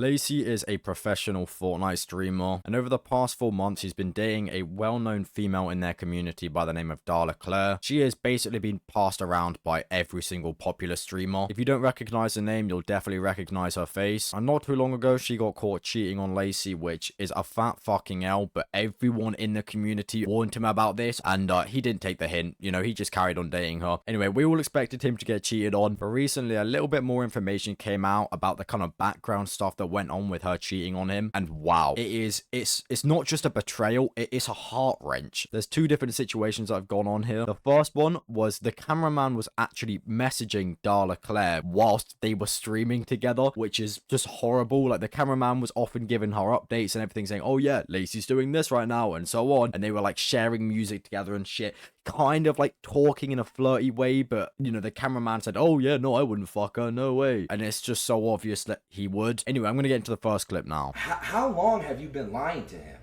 Lacy is a professional Fortnite streamer, and over the past 4 months, he's been dating a well-known female in their community by the name of Darla Claire. She has basically been passed around by every single popular streamer. If you don't recognize the name, you'll definitely recognize her face. And not too long ago, she got caught cheating on Lacy, which is a fat fucking L, but everyone in the community warned him about this, and he didn't take the hint. You know, he just carried on dating her. Anyway, we all expected him to get cheated on, but recently a little bit more information came out about the kind of background stuff that went on with her cheating on him, and wow, it's not just a betrayal, it is a heart wrench. There's two different situations that have gone on here. The first one was the cameraman was actually messaging Darla Claire whilst they were streaming together, which is just horrible. Like, the cameraman was often giving her updates and everything, saying, oh yeah, Lacy's doing this right now, and so on, and they were like sharing music together and shit, kind of like talking in a flirty way, but you know, the cameraman said, oh yeah, no, I wouldn't fuck her, no way. And it's just so obvious that he would. Anyway, I'm gonna get into the first clip now. How long have you been lying to him?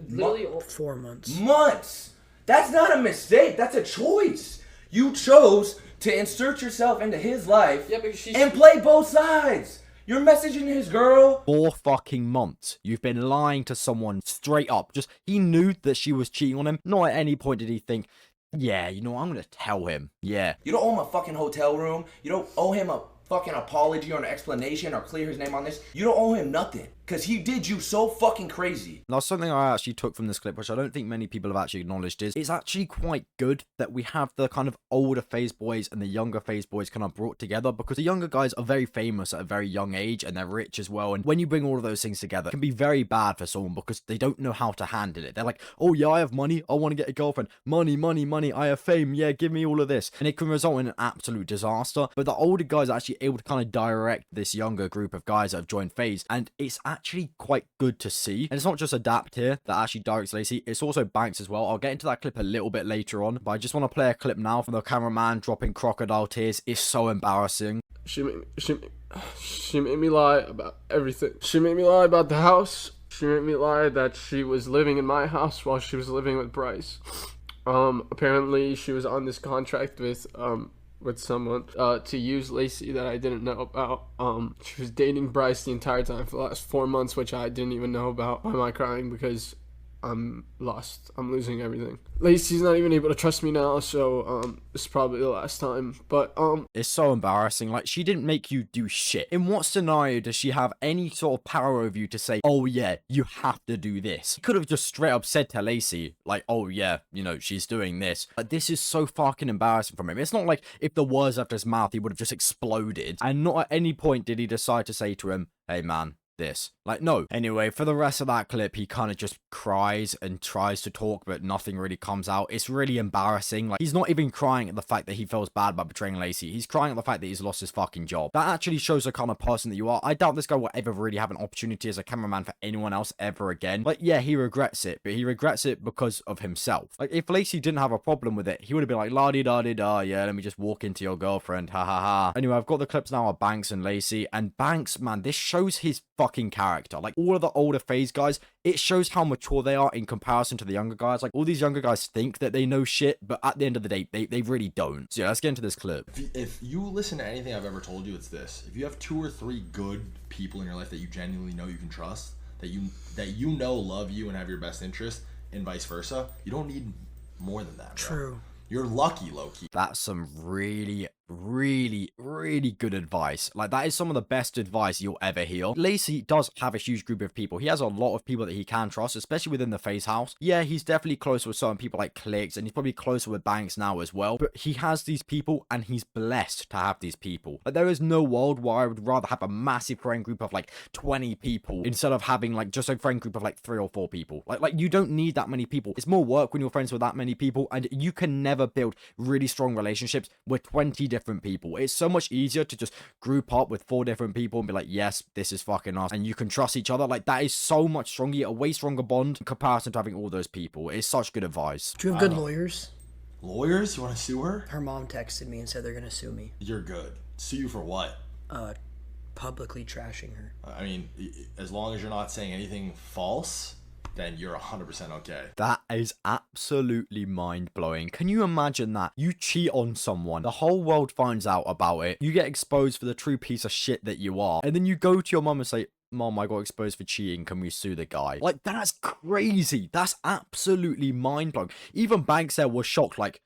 Literally 4 months. Months! That's not a mistake, that's a choice. You chose to insert yourself into his life, and play both sides. You're messaging his girl. 4 fucking months. You've been lying to someone straight up. Just, he knew that she was cheating on him. Not at any point did he think, yeah, you know, I'm gonna tell him. Yeah. You don't owe him a fucking hotel room. You don't owe him a fucking apology or an explanation or clear his name on this. You don't owe him nothing. Because he did you so fucking crazy. Now, something I actually took from this clip, which I don't think many people have actually acknowledged, is it's actually quite good that we have the kind of older phase boys and the younger phase boys kind of brought together, because the younger guys are very famous at a very young age and they're rich as well. And when you bring all of those things together, it can be very bad for someone because they don't know how to handle it. They're like, oh yeah, I have money, I want to get a girlfriend. Money, money, money, I have fame, yeah, give me all of this. And it can result in an absolute disaster. But the older guys are actually able to kind of direct this younger group of guys that have joined phase, and it's actually quite good to see. And it's not just Adapt here that actually directs Lacy, it's also Banks as well. I'll get into that clip a little bit later on, but I just want to play a clip now from the cameraman dropping crocodile tears. It's so embarrassing. She made me lie about everything. She made me lie about the house. She made me lie that she was living in my house while she was living with Bryce. Apparently she was on this contract with someone to use Lacy that I didn't know about. She was dating Bryce the entire time for the last 4 months, which I didn't even know about. Why am I crying? Because I'm lost. I'm losing everything. Lacy's not even able to trust me now, so this is probably the last time. But it's so embarrassing. Like, she didn't make you do shit. In what scenario does she have any sort of power over you to say, oh yeah, you have to do this? He could have just straight up said to Lacy, like, oh yeah, you know, she's doing this. But this is so fucking embarrassing from him. It's not like if the words after his mouth, he would have just exploded. And not at any point did he decide to say to him, hey man, this. Like, no. Anyway, for the rest of that clip, he kind of just cries and tries to talk, but nothing really comes out. It's really embarrassing. Like, he's not even crying at the fact that he feels bad about betraying Lacy. He's crying at the fact that he's lost his fucking job. That actually shows the kind of person that you are. I doubt this guy will ever really have an opportunity as a cameraman for anyone else ever again. Like, yeah, he regrets it, but he regrets it because of himself. Like, if Lacy didn't have a problem with it, he would have been like, la-di-da-di-da, yeah, let me just walk into your girlfriend, ha ha ha. Anyway, I've got the clips now of Banks and Lacy, and Banks, man, this shows his fucking character. Like, all of the older phase guys, it shows how mature they are in comparison to the younger guys. Like, all these younger guys think that they know shit, but at the end of the day, they really don't. So yeah, let's get into this clip. If you listen to anything I've ever told you, it's this. If you have 2 or 3 good people in your life that you genuinely know you can trust, that you know love you and have your best interest, and vice versa, you don't need more than that, bro. True. You're lucky, low-key. That's some really good advice. Like, that is some of the best advice you'll ever hear. Lacy does have a huge group of people. He has a lot of people that he can trust, especially within the phase house. Yeah, he's definitely close with certain people like Clicks, and he's probably closer with Banks now as well, but he has these people and he's blessed to have these people. Like, there is no world where I would rather have a massive friend group of like 20 people instead of having like just a friend group of like 3 or 4 people. Like you don't need that many people. It's more work when you're friends with that many people, and you can never build really strong relationships with 20 different people. It's so much easier to just group up with 4 different people and be like, yes, this is fucking us, and you can trust each other. Like, that is so much stronger, a way stronger bond in comparison to having all those people. It's such good advice. Do you have good lawyers? Lawyers? You want to sue her? Her mom texted me and said they're gonna sue me. You're good. Sue you for what? Publicly trashing her. I mean, as long as you're not saying anything false, then you're 100% okay. That is absolutely mind-blowing. Can you imagine that? You cheat on someone, the whole world finds out about it, you get exposed for the true piece of shit that you are, and then you go to your mum and say, Mom, I got exposed for cheating. Can we sue the guy? Like, that's crazy. That's absolutely mind-blowing. Even Banks there was shocked, like,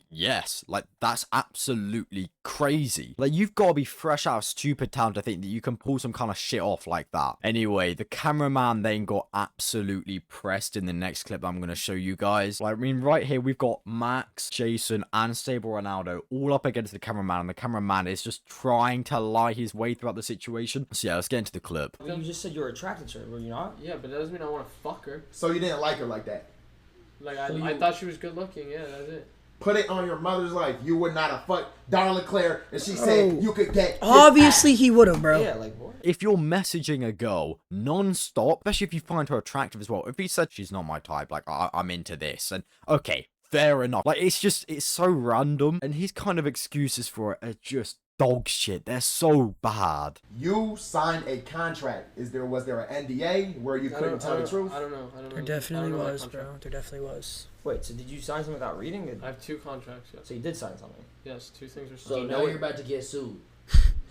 yes, like, that's absolutely crazy. Like, you've got to be fresh out of stupid town to think that you can pull some kind of shit off like that. Anyway, the cameraman then got absolutely pressed in the next clip that I'm going to show you guys. Like, I mean, right here, we've got Max, Jason, and Stable Ronaldo all up against the cameraman, and the cameraman is just trying to lie his way throughout the situation. So yeah, let's get into the clip. You just said you were attracted to her, were you not? Yeah, but that doesn't mean I want to fuck her. So you didn't like her like that? Like, I thought she was good looking, yeah, that's it. Put it on your mother's life. You would not have fucked Darla Claire, and she said you could get. Obviously, he would have, bro. Yeah, like what? If you're messaging a girl non-stop, especially if you find her attractive as well, if he said she's not my type, like, I'm into this, and okay, fair enough. Like, it's so random, and his kind of excuses for it are just dog shit. They're so bad. You signed a contract. Was there an NDA where you couldn't tell the truth? I don't know. There definitely was, bro. There definitely was. Wait, so did you sign something without reading it? I have 2 contracts, yeah. So you did sign something? Yes, 2 things are So signed. now you're about to get sued.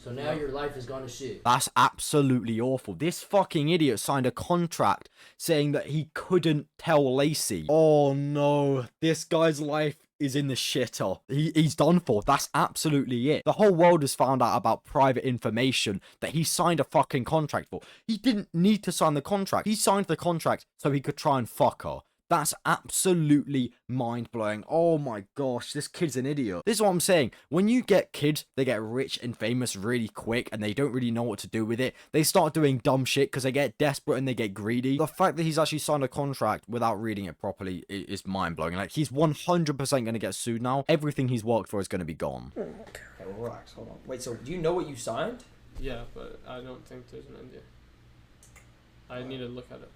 So now your life is gone to shit. That's absolutely awful. This fucking idiot signed a contract saying that he couldn't tell Lacy. Oh no, this guy's life is in the shitter. He's done for. That's absolutely it. The whole world has found out about private information that he signed a fucking contract for. He didn't need to sign the contract. He signed the contract so he could try and fuck her. That's absolutely mind-blowing. Oh my gosh, this kid's an idiot. This is what I'm saying. When you get kids, they get rich and famous really quick and they don't really know what to do with it. They start doing dumb shit because they get desperate and they get greedy. The fact that he's actually signed a contract without reading it properly is mind-blowing. Like, he's 100% going to get sued now. Everything he's worked for is going to be gone. Okay, well, relax. Hold on. Wait, so do you know what you signed? Yeah, but I don't think there's an NDA. I need to look at it.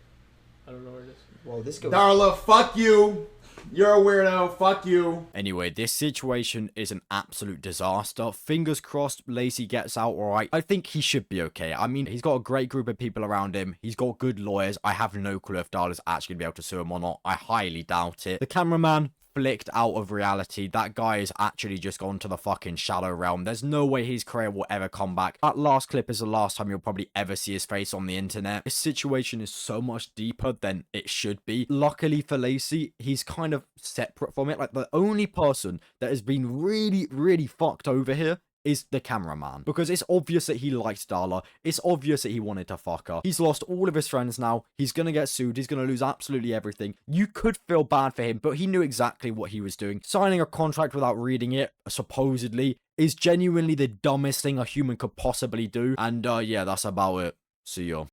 I don't know where it is. Well, this goes... Darla, fuck you. You're a weirdo. Fuck you. Anyway, this situation is an absolute disaster. Fingers crossed Lacy gets out alright. I think he should be okay. I mean, he's got a great group of people around him. He's got good lawyers. I have no clue if Darla's actually going to be able to sue him or not. I highly doubt it. The cameraman flicked out of reality. That guy has actually just gone to the fucking shadow realm. There's no way his career will ever come back. That last clip is the last time you'll probably ever see his face on the internet. This situation is so much deeper than it should be. Luckily for Lacy, he's kind of separate from it. Like, the only person that has been really fucked over here is the cameraman, because it's obvious that he liked Darla. It's obvious that he wanted to fuck her. He's lost all of his friends now. He's gonna get sued. He's gonna lose absolutely everything. You could feel bad for him, but he knew exactly what he was doing. Signing a contract without reading it, supposedly, is genuinely the dumbest thing a human could possibly do. And yeah, that's about it. See ya.